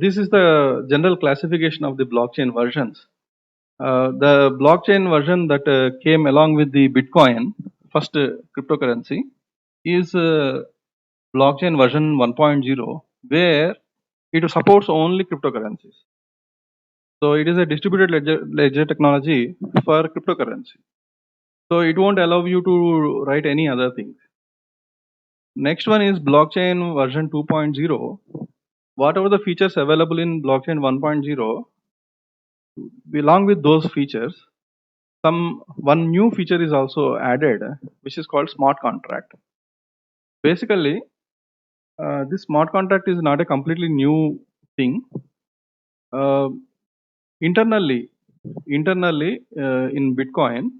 This is the general classification of the blockchain versions. The blockchain version that came along with the Bitcoin, first cryptocurrency, is blockchain version 1.0, where it supports only cryptocurrencies. So it is a distributed ledger technology for cryptocurrency. So it won't allow you to write any other things. Next one is blockchain version 2.0. Whatever the features available in blockchain 1.0, along with those features, one new feature is also added, which is called smart contract. Basically, this smart contract is not a completely new thing. Internally in Bitcoin,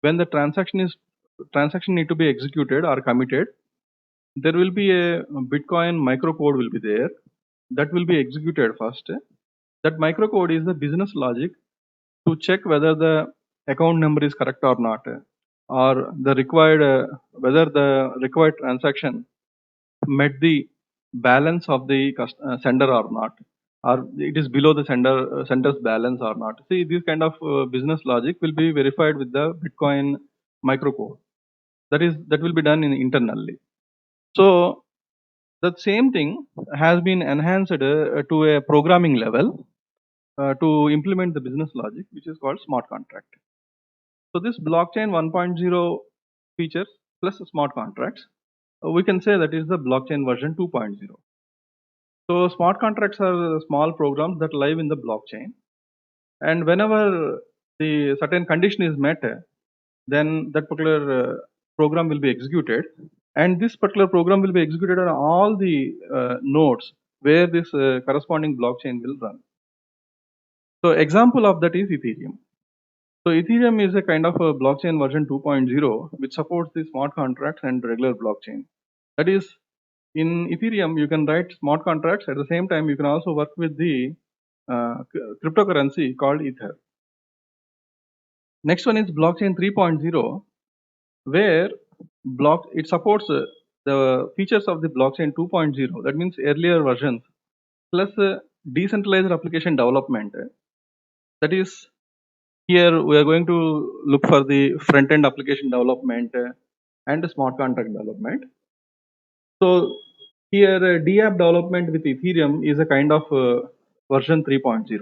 when the transaction need to be executed or committed, there will be a Bitcoin microcode will be there that will be executed first. That microcode is the business logic to check whether the account number is correct or not, or the required whether the required transaction met the balance of the sender or not, or it is below the sender's balance or not. See, this kind of business logic will be verified with the Bitcoin microcode. That will be done internally. So that same thing has been enhanced to a programming level to implement the business logic, which is called smart contract. So this blockchain 1.0 features plus smart contracts, we can say that is the blockchain version 2.0. So smart contracts are small programs that live in the blockchain, and whenever the certain condition is met, then that particular program will be executed, and this particular program will be executed on all the nodes where this corresponding blockchain will run. So example of that is Ethereum. So Ethereum is a kind of a blockchain version 2.0 which supports the smart contracts and regular blockchain. That is, in Ethereum you can write smart contracts. At the same time, you can also work with the cryptocurrency called Ether. Next one is blockchain 3.0, where it supports the features of the blockchain 2.0. That means earlier versions plus decentralized application development. That is, here we are going to look for the front-end application development and the smart contract development. So here DApp development with Ethereum is a kind of version 3.0.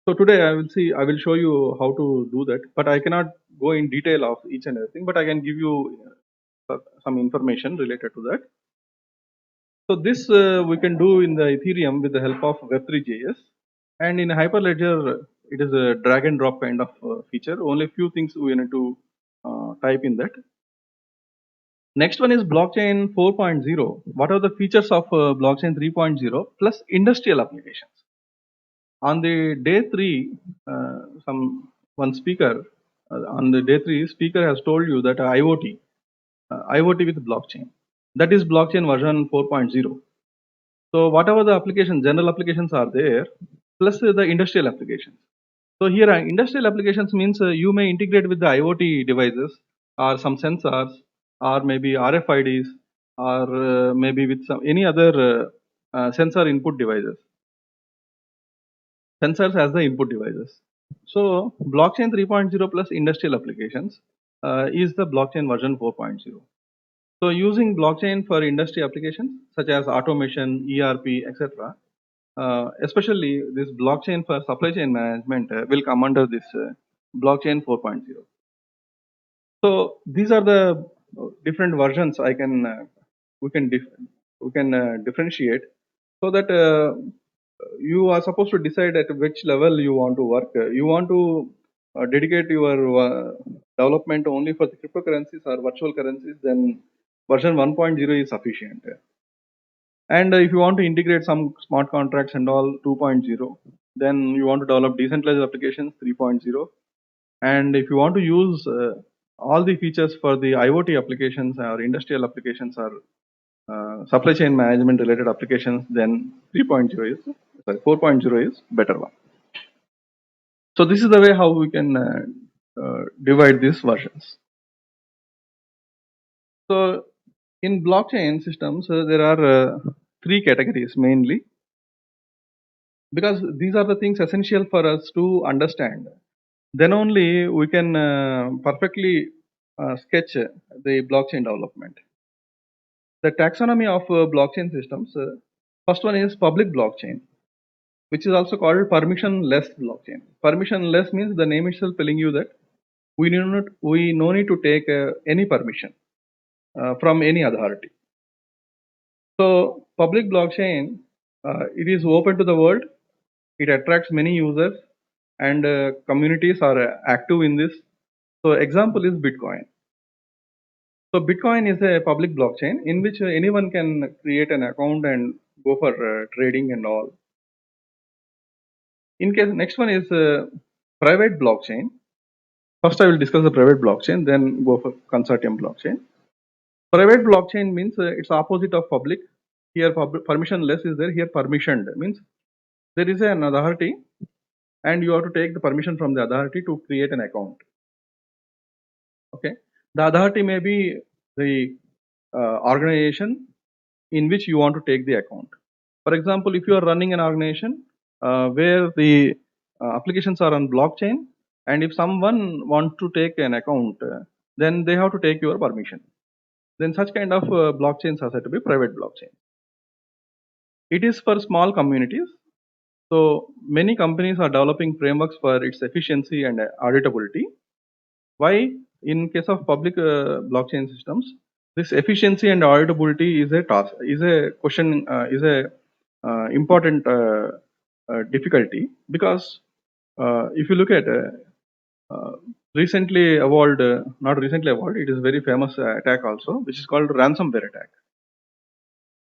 So today I will show you how to do that, but I cannot go in detail of each and everything, but I can give you some information related to that. So this we can do in the Ethereum with the help of Web3.js, and in Hyperledger it is a drag and drop kind of feature. Only few things we need to type in that. Next one is blockchain 4.0. What are the features of blockchain 3.0 plus industrial applications? On the day 3, one speaker on the day 3 speaker has told you that IoT with blockchain, that is blockchain version 4.0. So whatever the applications, general applications are there, plus the industrial applications. So here industrial applications means you may integrate with the IoT devices or some sensors or maybe RFIDs or maybe with any other sensor input devices. Sensors as the input devices. So blockchain 3.0 plus industrial applications is the blockchain version 4.0. So using blockchain for industry applications such as automation, ERP, etc. Especially this blockchain for supply chain management will come under this blockchain 4.0. So these are the different versions we can differentiate, so that you are supposed to decide at which level you want to work. You want to dedicate your development only for the cryptocurrencies or virtual currencies, then version 1.0 is sufficient. And if you want to integrate some smart contracts and all, 2.0, then you want to develop decentralized applications, 3.0. And if you want to use all the features for the IoT applications or industrial applications or supply chain management related applications, then 4.0 is better one. So this is the way how we can divide these versions. So in blockchain systems, there are three categories mainly, because these are the things essential for us to understand. Then only we can perfectly sketch the blockchain development. The taxonomy of blockchain systems. First one is public blockchain, which is also called permissionless blockchain. Permissionless means the name itself telling you that we no need to take any permission from any authority. So public blockchain, it is open to the world. It attracts many users, and communities are active in this. So example is Bitcoin. So Bitcoin is a public blockchain in which anyone can create an account and go for trading and all. In case next one is private blockchain. First, I will discuss the private blockchain, then go for consortium blockchain. Private blockchain means it's opposite of public. Here, permissionless is there. Here, permissioned means there is an authority, and you have to take the permission from the authority to create an account. Okay, the authority may be the organization in which you want to take the account. For example, if you are running an organization where the applications are on blockchain, and if someone wants to take an account, then they have to take your permission. Then such kind of blockchains are said to be private blockchain. It is for small communities. So many companies are developing frameworks for its efficiency and auditability. Why? In case of public blockchain systems, this efficiency and auditability is a task, is a question, is a important difficulty, because if you look at recently evolved, not recently evolved, it is very famous attack also, which is called ransomware attack.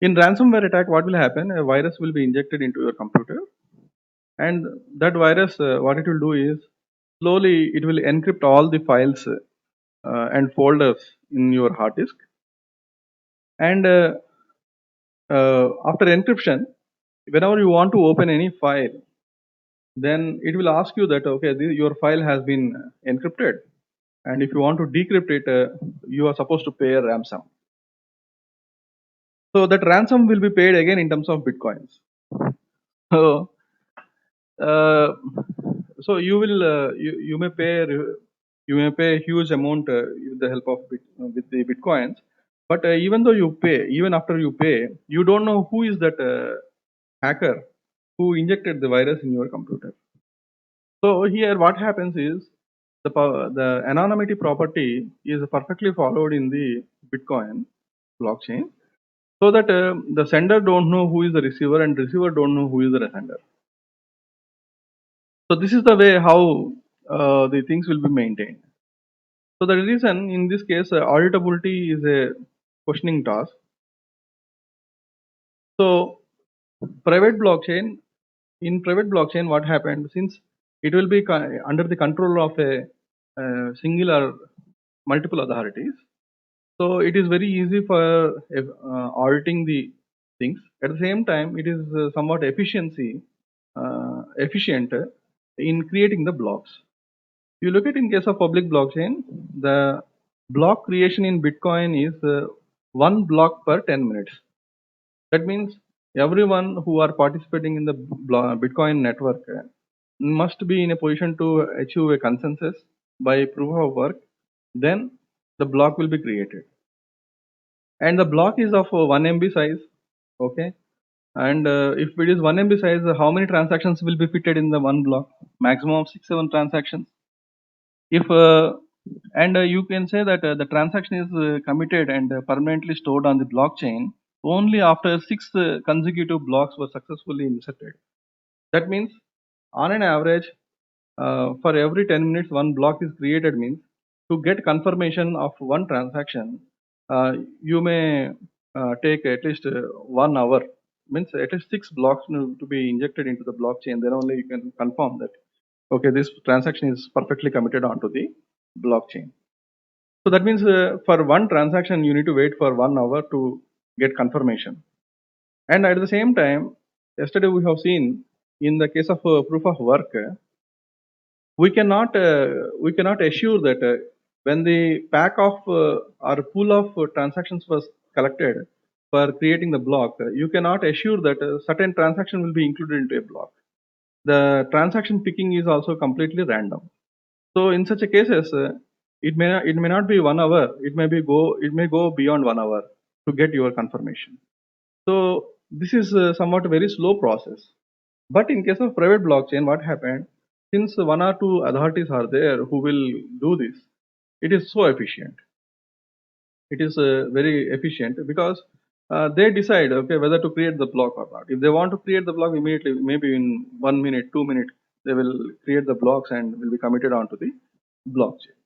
In ransomware attack, what will happen? A virus will be injected into your computer, and that virus, what it will do is slowly it will encrypt all the files and folders in your hard disk, and after encryption, whenever you want to open any file, then it will ask you that okay, your file has been encrypted, and if you want to decrypt it, you are supposed to pay a ransom. So that ransom will be paid again in terms of bitcoins. So uh, so you may pay a huge amount with the help of with the bitcoins, but even though you pay, even after you pay, you don't know who is that hacker who injected the virus in your computer. So here what happens is the anonymity property is perfectly followed in the Bitcoin blockchain, so that the sender don't know who is the receiver and receiver don't know who is the sender. So this is the way how the things will be maintained. So the reason in this case auditability is a questioning task. So private blockchain, in private blockchain what happened, since it will be under the control of a single or multiple authorities, so it is very easy for auditing the things. At the same time, it is somewhat efficient in creating the blocks. You look at in case of public blockchain, the block creation in Bitcoin is 1 block per 10 minutes. That means everyone who are participating in the Bitcoin network must be in a position to achieve a consensus by proof of work. Then the block will be created, and the block is of 1 MB size. Okay, and if it is 1 MB size, how many transactions will be fitted in the one block? Maximum of 6-7 transactions. If and you can say that the transaction is committed and permanently stored on the blockchain only after 6 consecutive blocks were successfully inserted. That means on an average, for every 10 minutes one block is created, means to get confirmation of one transaction, you may take at least 1 hour, means at least 6 blocks to be injected into the blockchain. Then only you can confirm that okay, this transaction is perfectly committed onto the blockchain. So that means for one transaction you need to wait for 1 hour to get confirmation. And at the same time, yesterday we have seen in the case of proof of work, we cannot assure that when the pack of or pool of transactions was collected, for creating the block, you cannot assure that a certain transaction will be included into a block. The transaction picking is also completely random. So in such a cases, it may not be 1 hour. It may go beyond 1 hour to get your confirmation. So this is somewhat a very slow process. But in case of private blockchain, what happened? Since one or two authorities are there who will do this, it is so efficient. It is very efficient because they decide whether to create the block or not. If they want to create the block immediately, maybe in 1 minute, 2 minutes, they will create the blocks and will be committed onto the blockchain.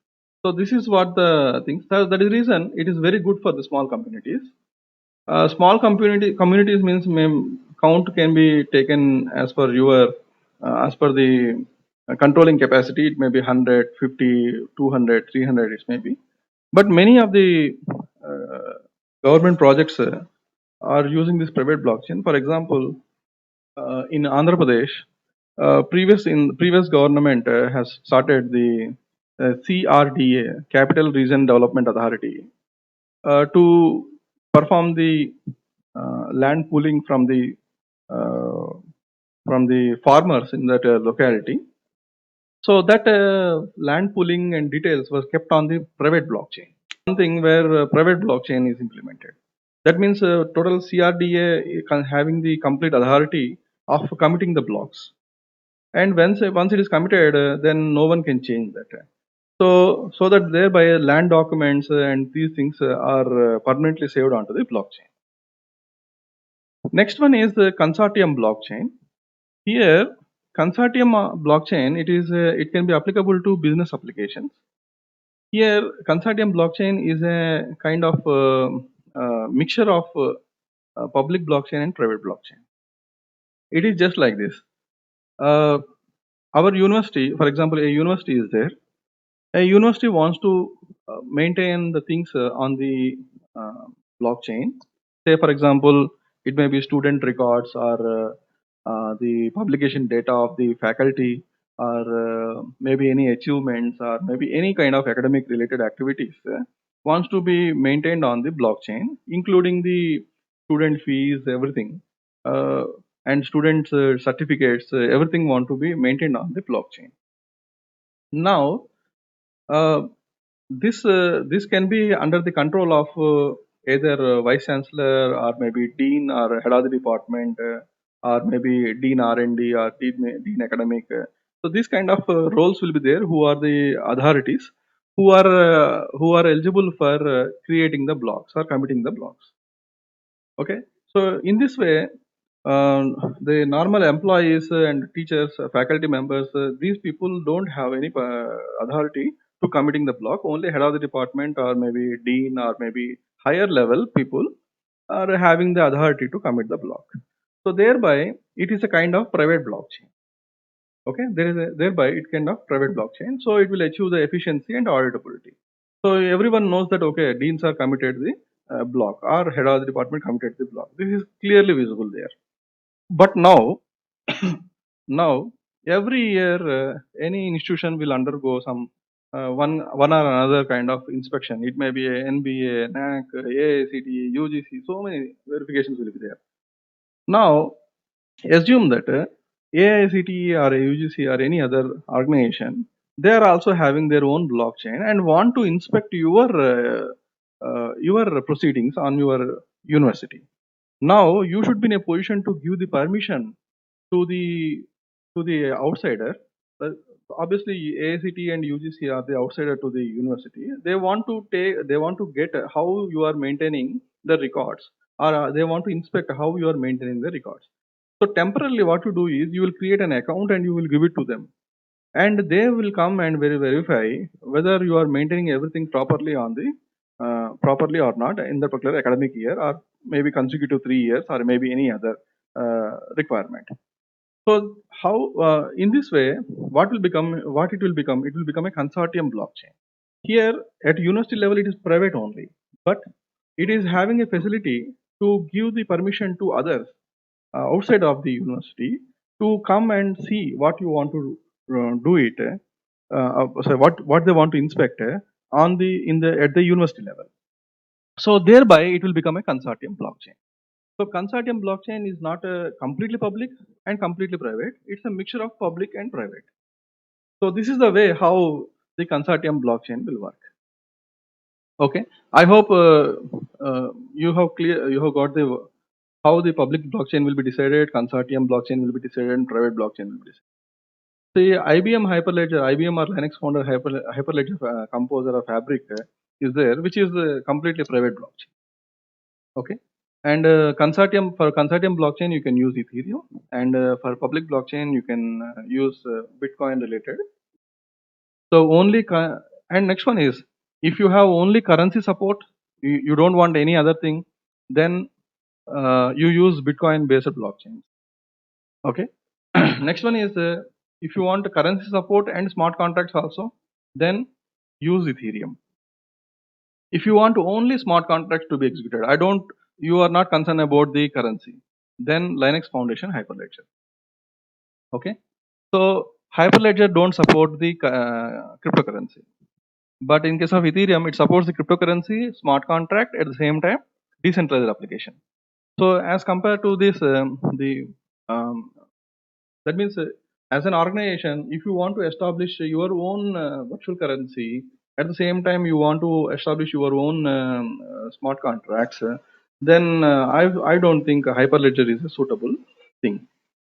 So this is what the things. That is the reason it is very good for the small communities. Small communities means count can be taken as per your as per the controlling capacity. It may be 100, 50, 200, 300. It may be. But many of the government projects are using this private blockchain. For example, in Andhra Pradesh, previous government has started the CRDA, Capital Region Development Authority, to perform the land pooling uh, from the farmers in that locality. So that land pooling and details was kept on the private blockchain. Something where private blockchain is implemented. That means total CRDA having the complete authority of committing the blocks. And once it is committed, then no one can change that. So that thereby land documents and these things are permanently saved onto the blockchain. Next one is the consortium blockchain. Here, consortium blockchain, it can be applicable to business applications. Here, consortium blockchain is a kind of mixture of public blockchain and private blockchain. It is just like this. Our university, for example, a university is there. A university wants to maintain the things on the blockchain. Say, for example, it may be student records or the publication data of the faculty, or maybe any achievements, or maybe any kind of academic related activities wants to be maintained on the blockchain, including the student fees, everything, and students' certificates, everything want to be maintained on the blockchain. Now, this can be under the control of either vice chancellor or maybe dean or head of the department, or maybe dean R&D or dean academic. So these kind of roles will be there, who are the authorities who are eligible for creating the blocks or committing the blocks. Okay, so in this way, the normal employees and teachers, faculty members, these people don't have any authority to committing the block. Only head of the department or maybe dean or maybe higher level people are having the authority to commit the block. So thereby, it is a kind of private blockchain. Okay, thereby it kind of private blockchain. So it will achieve the efficiency and auditability. So everyone knows that okay, deans are committed the block or head of the department committed the block. This is clearly visible there. But now, now every year any institution will undergo some one or another kind of inspection. It may be a NBA, NAC, AICTE, UGC. So many verifications will be there. Now, assume that AICTE or UGC or any other organization, they are also having their own blockchain and want to inspect your proceedings on your university. Now you should be in a position to give the permission to the outsider. Obviously, AICTE and UGC are the outsider to the university. They want to get how you are maintaining the records, or they want to inspect how you are maintaining the records. So temporarily, what you do is you will create an account and you will give it to them, and they will come and verify whether you are maintaining everything properly on the properly or not in the particular academic year, or maybe consecutive 3 years, or maybe any other requirement. So how in this way, what it will become? It will become a consortium blockchain. Here at university level, it is private only, but it is having a facility to give the permission to others outside of the university to come and see what you want to do it. So what they want to inspect on the in the at the university level. So thereby it will become a consortium blockchain. So consortium blockchain is not completely public and completely private. It's a mixture of public and private. So this is the way how the consortium blockchain will work. Okay, I hope you have got the how the public blockchain will be decided, consortium blockchain will be decided, and private blockchain will be decided. See, IBM Hyperledger, IBM or Linux founder Hyperledger Composer or Fabric is there, which is completely private blockchain. Okay, and consortium blockchain you can use Ethereum, and for public blockchain you can use Bitcoin related. So and next one is, if you have only currency support, you don't want any other thing, then you use Bitcoin based blockchain. Okay. Next one is, if you want currency support and smart contracts also, then use Ethereum. If you want only smart contracts to be executed, you are not concerned about the currency, then Linux Foundation Hyperledger. Okay. So Hyperledger don't support the cryptocurrency. But in case of Ethereum, it supports the cryptocurrency, smart contract, at the same time, decentralized application. So as compared to this, that means as an organization, if you want to establish your own virtual currency, at the same time you want to establish your own smart contracts, then I don't think Hyperledger is a suitable thing.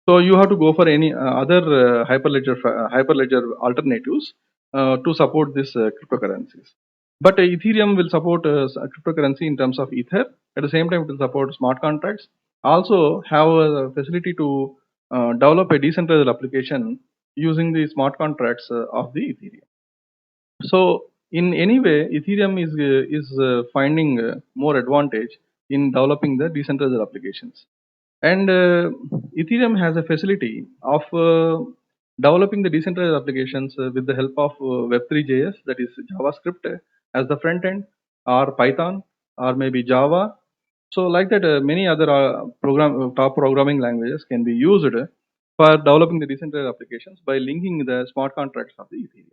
So you have to go for any other Hyperledger alternatives to support this cryptocurrencies. But Ethereum will support cryptocurrency in terms of Ether. At the same time, it will support smart contracts. Also have a facility to develop a decentralized application using the smart contracts of the Ethereum. So in any way, Ethereum is finding more advantage in developing the decentralized applications. And Ethereum has a facility of developing the decentralized applications with the help of Web3.js, that is JavaScript as the front end, or Python, or maybe Java. So like that, many other top programming languages can be used for developing the decentralized applications by linking the smart contracts of the Ethereum.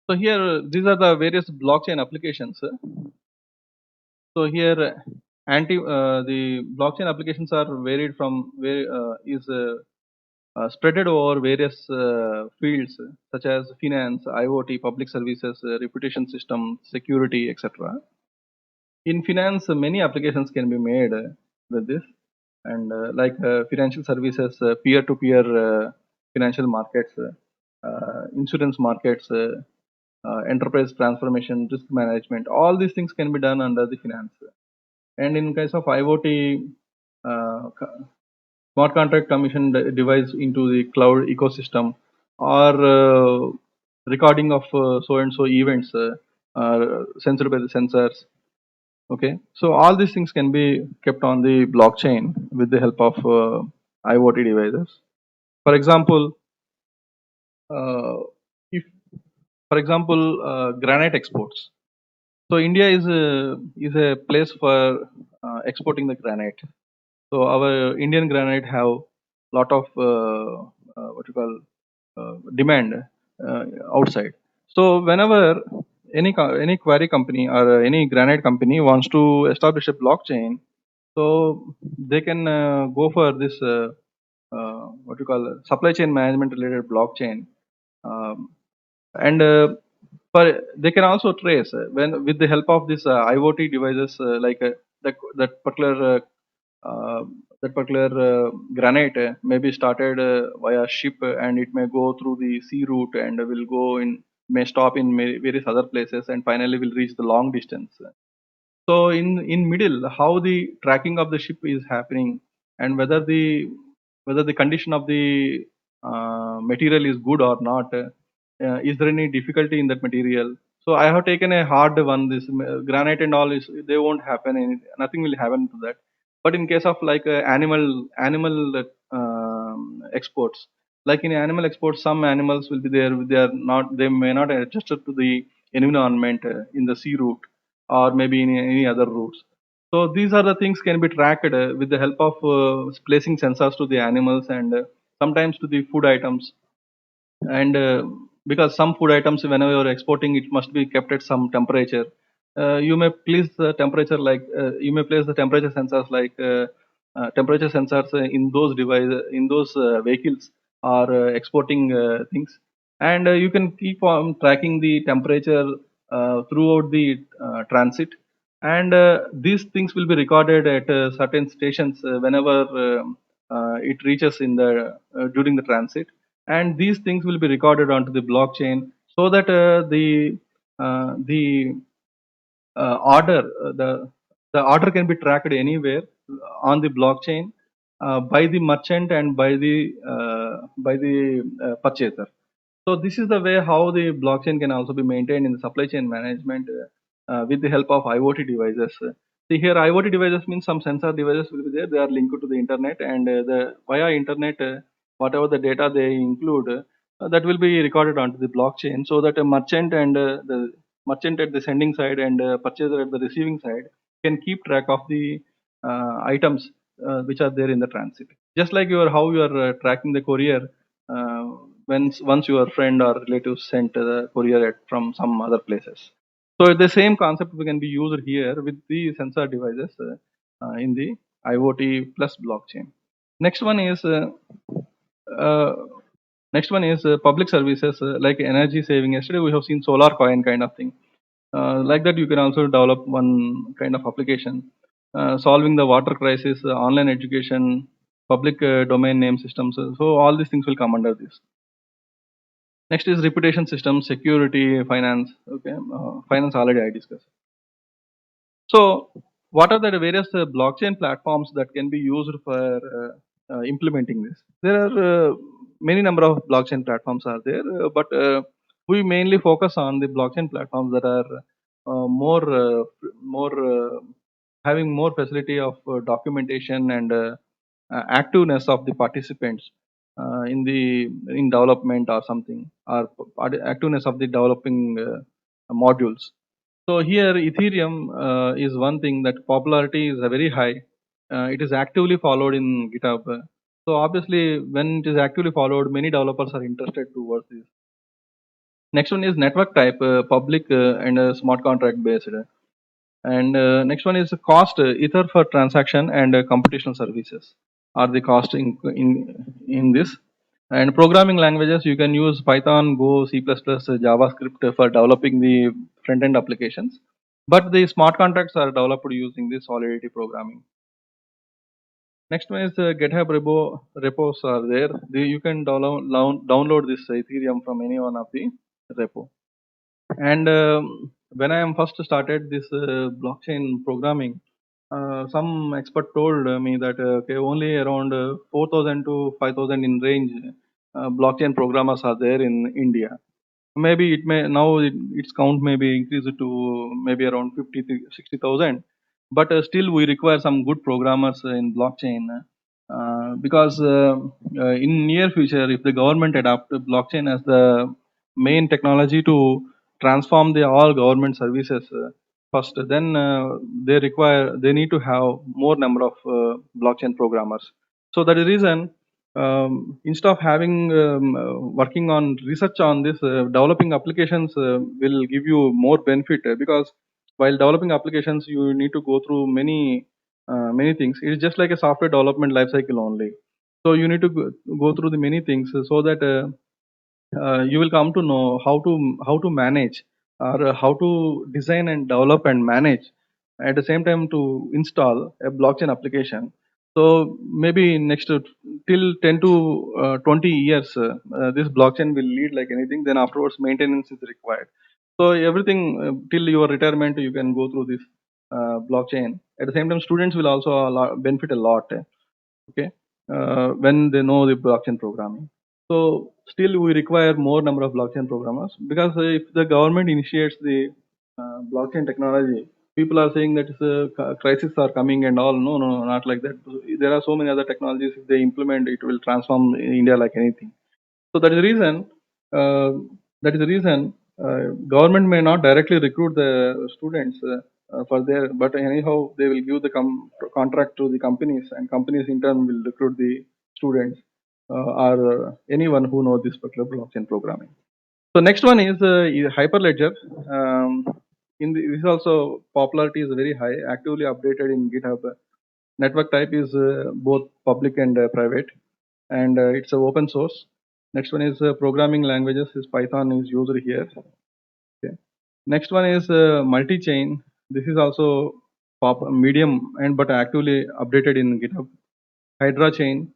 So here, these are the various blockchain applications. So here, the blockchain applications are varied from spreaded over various fields such as finance, IoT, public services, reputation system, security, etc. In finance, many applications can be made with this, and like financial services, peer-to-peer financial markets, insurance markets, enterprise transformation, risk management. All these things can be done under the finance. And in case of IoT, smart contract commission device into the cloud ecosystem, or recording of so and so events censored by the sensors. Okay, so all these things can be kept on the blockchain with the help of IoT devices. For example, if for example granite exports. So India is a place for exporting the granite. So our Indian granite have lot of what you call demand outside. So whenever any quarry company or any granite company wants to establish a blockchain, so they can go for this what you call supply chain management related blockchain, um, and they can also trace when with the help of this IoT devices like that particular uh, granite may be started via ship, and it may go through the sea route and will go in, may stop in various other places, and finally will reach the long distance. So in middle, how the tracking of the ship is happening, and whether the condition of the material is good or not, is there any difficulty in that material. So I have taken a hard one. This granite and all is, they won't happen, nothing will happen to that. But in case of like animal exports, like in animal exports, some animals will be there, they may not adjust to the environment in the sea route, or maybe in any other routes. So these are the things can be tracked with the help of placing sensors to the animals, and sometimes to the food items. And because some food items, whenever you're exporting, it must be kept at some temperature. You may place the temperature you may place the temperature sensors temperature sensors in those devices, in those vehicles or exporting things, and you can keep on tracking the temperature throughout the transit, and these things will be recorded at certain stations whenever it reaches in the during the transit, and these things will be recorded onto the blockchain, so that the order the order can be tracked anywhere on the blockchain by the merchant and by the purchaser. So this is the way how the blockchain can also be maintained in the supply chain management with the help of IoT devices. See here, IoT devices means some sensor devices will be there. They are linked to the internet, and the via internet, whatever the data they include, that will be recorded onto the blockchain, so that a merchant and the merchant at the sending side and purchaser at the receiving side can keep track of the items which are there in the transit. Just like how you are tracking the courier once your friend or relative sent the courier from some other places. So the same concept can be used here with the sensor devices in the IoT plus blockchain. Next one is uh, public services like energy saving. Yesterday we have seen solar coin kind of thing. Like that, you can also develop one kind of application solving the water crisis, online education, public domain name systems. So all these things will come under this. Next is reputation system, security, finance. Okay, finance already I discussed. So what are the various blockchain platforms that can be used for implementing this? There are many number of blockchain platforms are there, but we mainly focus on the blockchain platforms that are more having more facility of documentation and activeness of the participants in development or something, or activeness of the developing modules. So here Ethereum is one thing that popularity is very high. It is actively followed in GitHub. So obviously, when it is actively followed, many developers are interested towards this. Next one is network type, public and smart contract based. And next one is cost, Ether for transaction and computational services are the cost in this. And programming languages, you can use Python, Go, C++, JavaScript for developing the front end applications. But the smart contracts are developed using the Solidity programming. Next one is GitHub repos are there. You can download this Ethereum from any one of the repo. And when I am first started this blockchain programming, some expert told me that okay, only around 4,000 to 5,000 in range blockchain programmers are there in India. Maybe it may now its count may be increased to maybe around 50 to 60,000, but still we require some good programmers in blockchain because in near future, if the government adopt blockchain as the main technology to transform the all government services first, then they need to have more number of blockchain programmers. So that is the reason, instead of having working on research on this, developing applications will give you more benefit because while developing applications you need to go through many things. It is just like a software development life cycle only. So you need to go through the many things so that you will come to know how to manage or how to design and develop and manage at the same time to install a blockchain application. So maybe next till 10 to 20 years, this blockchain will lead like anything. Then afterwards, maintenance is required. So everything till your retirement, you can go through this blockchain. At the same time, students will also benefit a lot. Okay, when they know the blockchain programming. So still we require more number of blockchain programmers because if the government initiates the blockchain technology, people are saying that crises are coming and all. No, no, not like that. There are so many other technologies. If they implement, it will transform India like anything. So that is the reason. Uh, that is the reason government may not directly recruit the students for their, but anyhow they will give the contract to the companies, and companies in turn will recruit the students or anyone who knows this particular blockchain programming. So next one is Hyperledger. This also popularity is very high, actively updated in GitHub. Network type is both public and private, and it's open source. Next one is programming languages. Is Python is used here. Okay. Next one is multi-chain. This is also medium and but actively updated in GitHub. Hydra chain.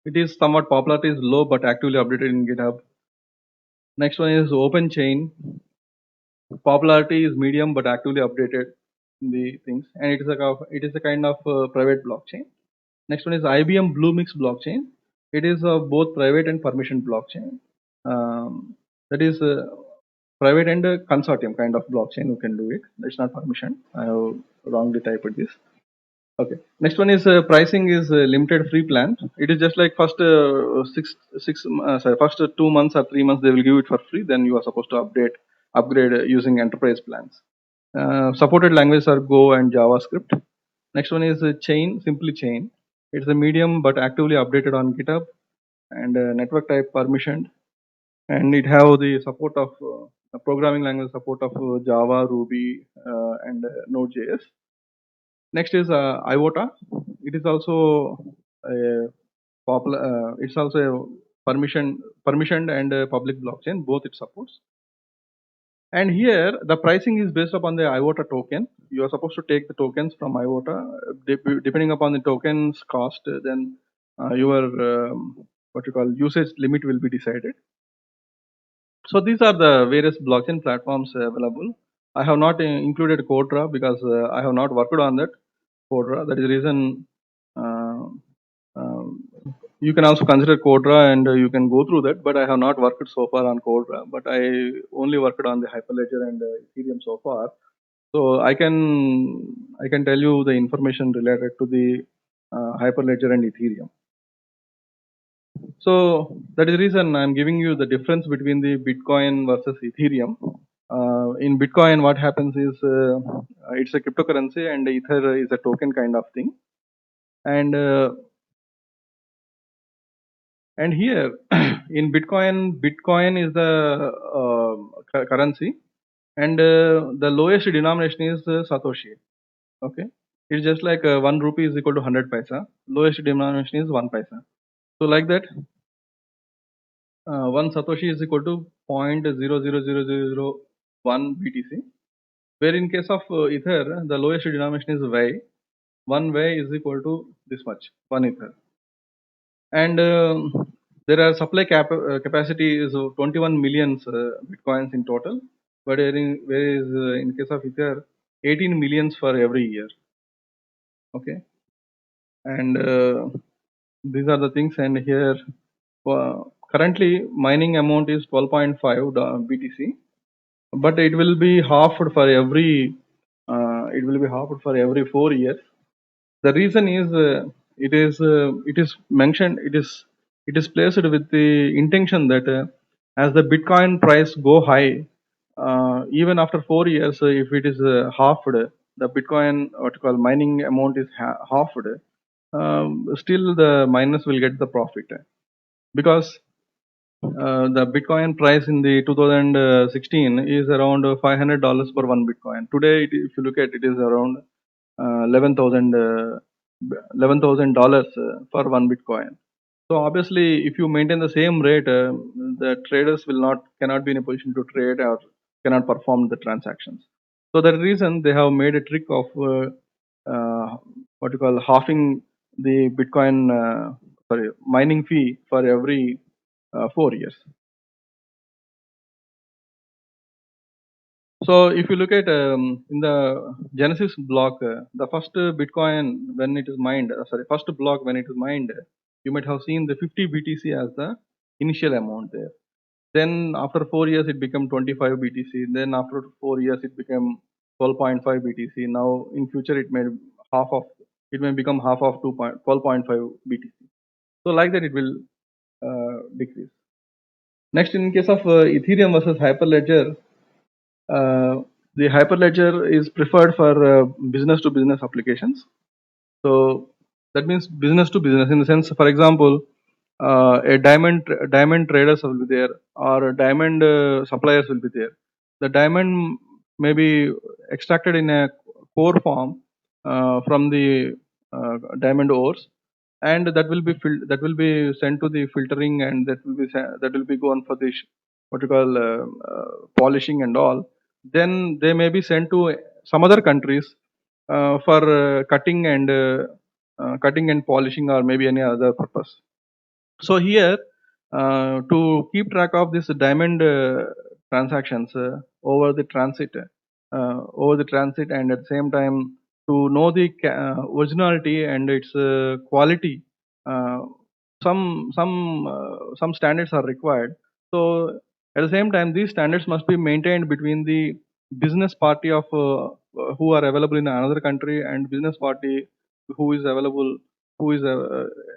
It is somewhat popularity is low but actively updated in GitHub. Next one is open chain. Popularity is medium but actively updated in the things, and it is a kind of private blockchain. Next one is IBM Bluemix blockchain. It is both private and permission blockchain. That is private and consortium kind of blockchain. You can do it. It's not permission. I have wrongly typed this. Okay. Next one is pricing is limited free plan. It is just like first first 2 months or 3 months they will give it for free. Then you are supposed to upgrade using enterprise plans. Supported languages are Go and JavaScript. Next one is chain, simply chain. It's a medium but actively updated on GitHub, and network type permissioned, and it have the support of programming language support of Java, Ruby, and Node.js. Next is IOTA. It is also a popular. It's also a permissioned and public blockchain. Both it supports. And here the pricing is based upon the IOTA token. You are supposed to take the tokens from IOTA. Depending upon the tokens cost, then your what you call usage limit will be decided. So these are the various blockchain platforms available. I have not included Codra because I have not worked on that Codra. That is the reason. Uh, um, you can also consider Codra and you can go through that, but I have not worked so far on Codra, but I only worked on the Hyperledger and Ethereum so far. So I can tell you the information related to the Hyperledger and Ethereum. So that is the reason I'm giving you the difference between the Bitcoin versus Ethereum. In Bitcoin, what happens is it's a cryptocurrency and Ether is a token kind of thing. And here in Bitcoin is the currency, and the lowest denomination is Satoshi. Okay, it's just like 1 rupee is equal to 100 paisa. Lowest denomination is 1 paisa. So like that, 1 Satoshi is equal to 0.00001 BTC. Where in case of Ether, the lowest denomination is Y. 1 Y is equal to this much, 1 Ether. And there are supply capacity is 21 millions Bitcoins in total, but whereas in case of Ether, 18 millions for every year. Okay, and these are the things. And here currently mining amount is 12.5 BTC, but it will be halved for every 4 years. The reason is it is mentioned, it is placed with the intention that as the Bitcoin price go high, even after 4 years, if it is halved, the Bitcoin what you call mining amount is halved, still the miners will get the profit, because the Bitcoin price in the 2016 is around $500 per one Bitcoin. Today, if you look at it, is around $11,000 for one Bitcoin. So obviously, if you maintain the same rate, the traders cannot be in a position to trade or cannot perform the transactions. So that reason they have made a trick of what you call halving the Bitcoin mining fee for every 4 years. So if you look at in the Genesis block, the first Bitcoin when it is mined, first block when it is mined, you might have seen the 50 BTC as the initial amount there. Then after 4 years it became 25 BTC. Then after 4 years it became 12.5 BTC. Now in future it may become half of 12.5 BTC. So like that it will decrease. Next, in case of Ethereum versus Hyperledger, the Hyperledger is preferred for business to business applications. So that means business to business in the sense, for example, a diamond traders will be there, or diamond suppliers will be there. The diamond may be extracted in a core form from the diamond ores, and that will be that will be sent to the filtering, and that will be gone for the what you call polishing and all. Then they may be sent to some other countries for cutting and polishing, or maybe any other purpose. So here, to keep track of this diamond transactions over the transit, and at the same time to know the originality and its quality, uh, some standards are required. So at the same time, these standards must be maintained between the business party of who are available in another country, and business party who is available who is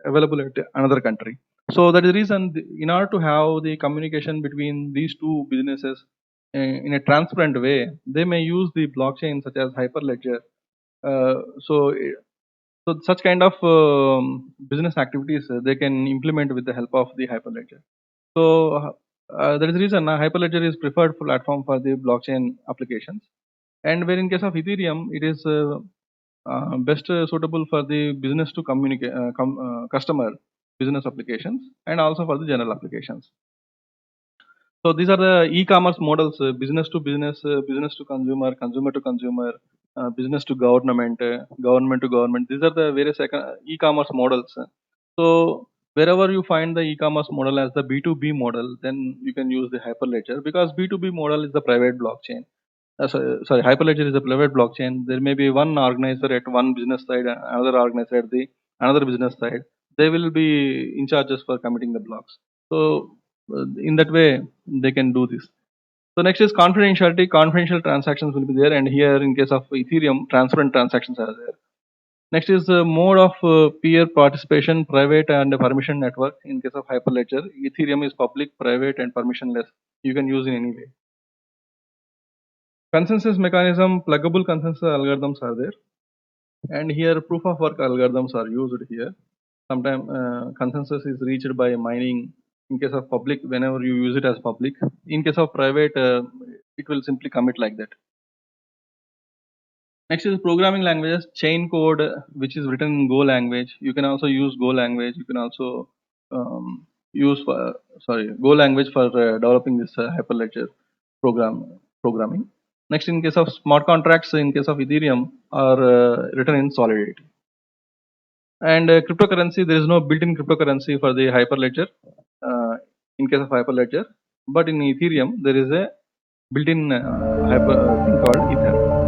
available at another country. So that is the reason, in order to have the communication between these two businesses in a transparent way, they may use the blockchain such as Hyperledger. Uh, so, so such kind of business activities they can implement with the help of the Hyperledger. So that is the reason Hyperledger is preferred platform for the blockchain applications. And where in case of Ethereum, it is best suitable for the business to communicate customer business applications, and also for the general applications. So these are the e-commerce models: business to business, business to consumer, consumer to consumer, business to government, government to government. These are the various e-commerce models. So wherever you find the e-commerce model as the B2B model, then you can use the Hyperledger, because B2B model is the private blockchain. Sorry, Hyperledger is a private blockchain. There may be one organizer at one business side and another organizer at the another business side. They will be in charges for committing the blocks. So in that way, they can do this. So next is confidentiality. Confidential transactions will be there, and here in case of Ethereum, transparent transactions are there. Next is mode of peer participation, private and permission network. In case of Hyperledger, Ethereum is public, private, and permissionless. You can use in any way. Consensus mechanism, pluggable consensus algorithms are there, and here proof of work algorithms are used here. Sometimes consensus is reached by mining. In case of public, whenever you use it as public. In case of private, it will simply commit like that. Next is programming languages, chain code, which is written in Go language. You can also use Go language. You can also use Go language for developing this Hyperledger programming. Next, in case of smart contracts, in case of Ethereum, are written in Solidity. And cryptocurrency, there is no built-in cryptocurrency for the Hyperledger in case of Hyperledger, but in Ethereum there is a built-in thing called Ether.